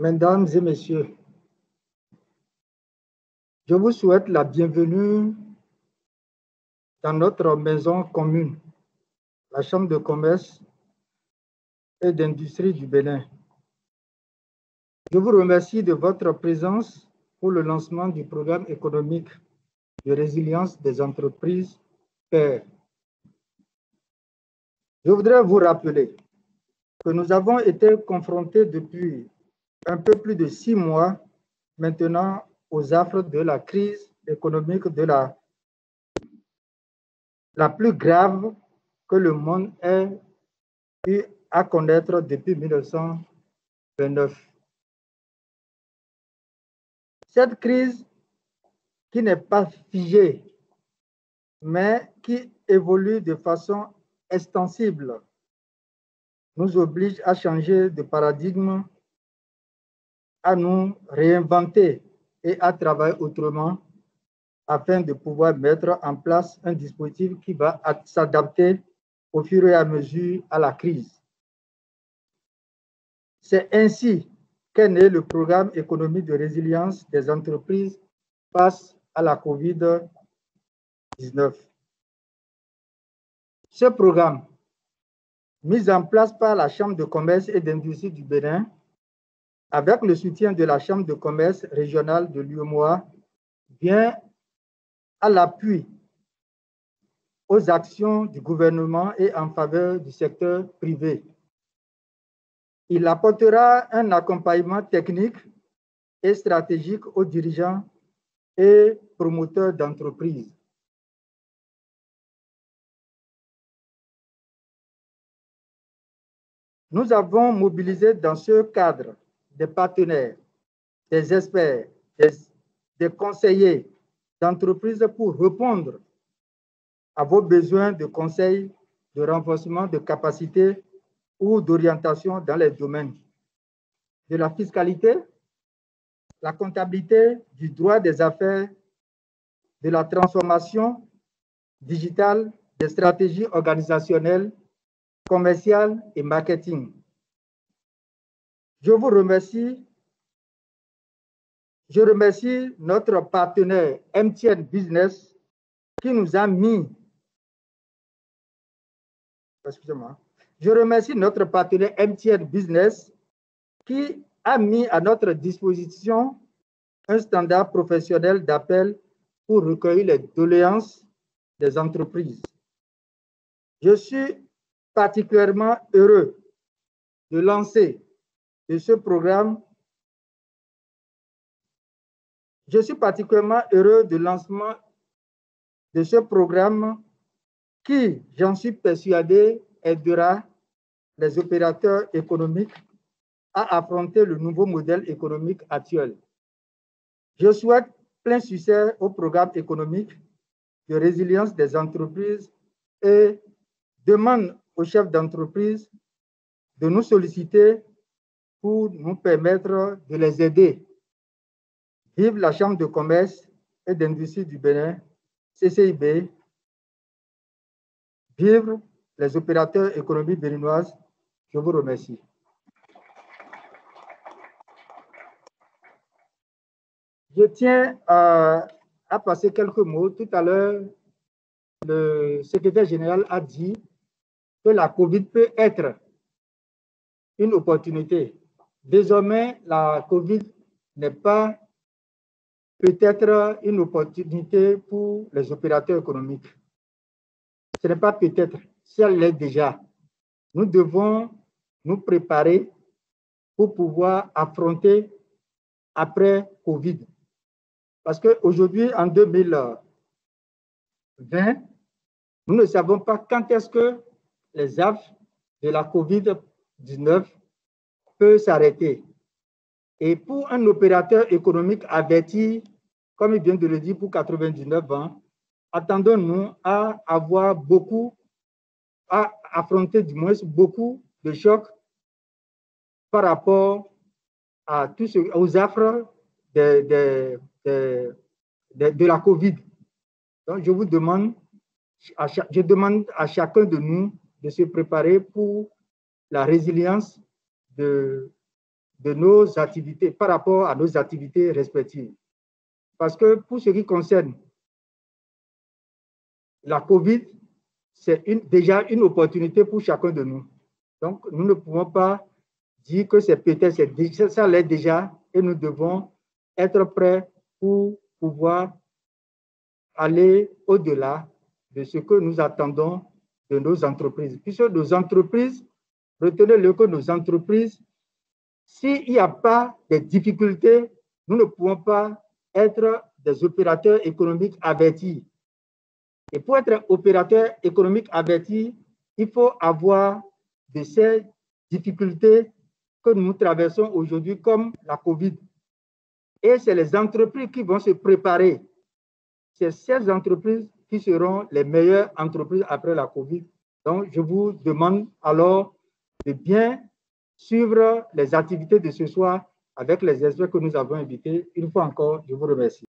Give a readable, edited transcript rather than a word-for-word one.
Mesdames et messieurs, je vous souhaite la bienvenue dans notre maison commune, la Chambre de commerce et d'industrie du Bénin. Je vous remercie de votre présence pour le lancement du programme économique de résilience des entreprises PAIR. Je voudrais vous rappeler que nous avons été confrontés depuis un peu plus de 6 mois maintenant aux affres de la crise économique la plus grave que le monde ait eu à connaître depuis 1929. Cette crise qui n'est pas figée, mais qui évolue de façon extensible, nous oblige à changer de paradigme, à nous réinventer et à travailler autrement afin de pouvoir mettre en place un dispositif qui va s'adapter au fur et à mesure à la crise. C'est ainsi qu'est né le programme économique de résilience des entreprises face à la COVID-19. Ce programme, mis en place par la Chambre de commerce et d'industrie du Bénin, avec le soutien de la Chambre de commerce régionale de l'UEMOA, vient à l'appui aux actions du gouvernement et en faveur du secteur privé. Il apportera un accompagnement technique et stratégique aux dirigeants et promoteurs d'entreprises. Nous avons mobilisé dans ce cadre des partenaires, des experts, des conseillers d'entreprises pour répondre à vos besoins de conseils, de renforcement de capacités ou d'orientation dans les domaines de la fiscalité, la comptabilité, du droit des affaires, de la transformation digitale, des stratégies organisationnelles, commerciales et marketing. Je vous remercie. Je remercie notre partenaire MTN Business qui nous a mis. Excusez-moi. Je remercie notre partenaire MTN Business qui a mis à notre disposition un standard professionnel d'appel pour recueillir les doléances des entreprises. Je suis particulièrement heureux de lancer de ce programme. Je suis particulièrement heureux du lancement de ce programme qui, j'en suis persuadé, aidera les opérateurs économiques à affronter le nouveau modèle économique actuel. Je souhaite plein succès au programme économique de résilience des entreprises et demande aux chefs d'entreprise de nous solliciter pour nous permettre de les aider. Vive la Chambre de commerce et d'industrie du Bénin, CCIB. Vive les opérateurs économiques béninoises. Je vous remercie. Je tiens à passer quelques mots. Tout à l'heure, le secrétaire général a dit que la COVID peut être une opportunité. Désormais, la COVID n'est pas peut-être une opportunité pour les opérateurs économiques. Ce n'est pas peut-être, si elle l'est déjà. Nous devons nous préparer pour pouvoir affronter après COVID. Parce qu'aujourd'hui, en 2020, nous ne savons pas quand est-ce que les affres de la COVID-19 peuvent s'arrêter. Et pour un opérateur économique averti, comme il vient de le dire, pour 99 ans, attendons-nous à avoir à affronter du moins beaucoup de chocs par rapport à aux affres de la COVID. Donc, je demande à chacun de nous de se préparer pour la résilience de de nos activités, par rapport à nos activités respectives. Parce que pour ce qui concerne la COVID, c'est déjà une opportunité pour chacun de nous. Donc, nous ne pouvons pas dire que c'est peut-être, ça l'est déjà, et nous devons être prêts pour pouvoir aller au-delà de ce que nous attendons de nos entreprises. Puisque nos entreprises, retenez-le que nos entreprises, s'il n'y a pas de difficultés, nous ne pouvons pas être des opérateurs économiques avertis. Et pour être opérateur économique averti, il faut avoir de ces difficultés que nous traversons aujourd'hui, comme la COVID. Et c'est les entreprises qui vont se préparer. C'est ces entreprises qui seront les meilleures entreprises après la COVID. Donc, je vous demande alors de bien suivre les activités de ce soir avec les experts que nous avons invités. Une fois encore, je vous remercie.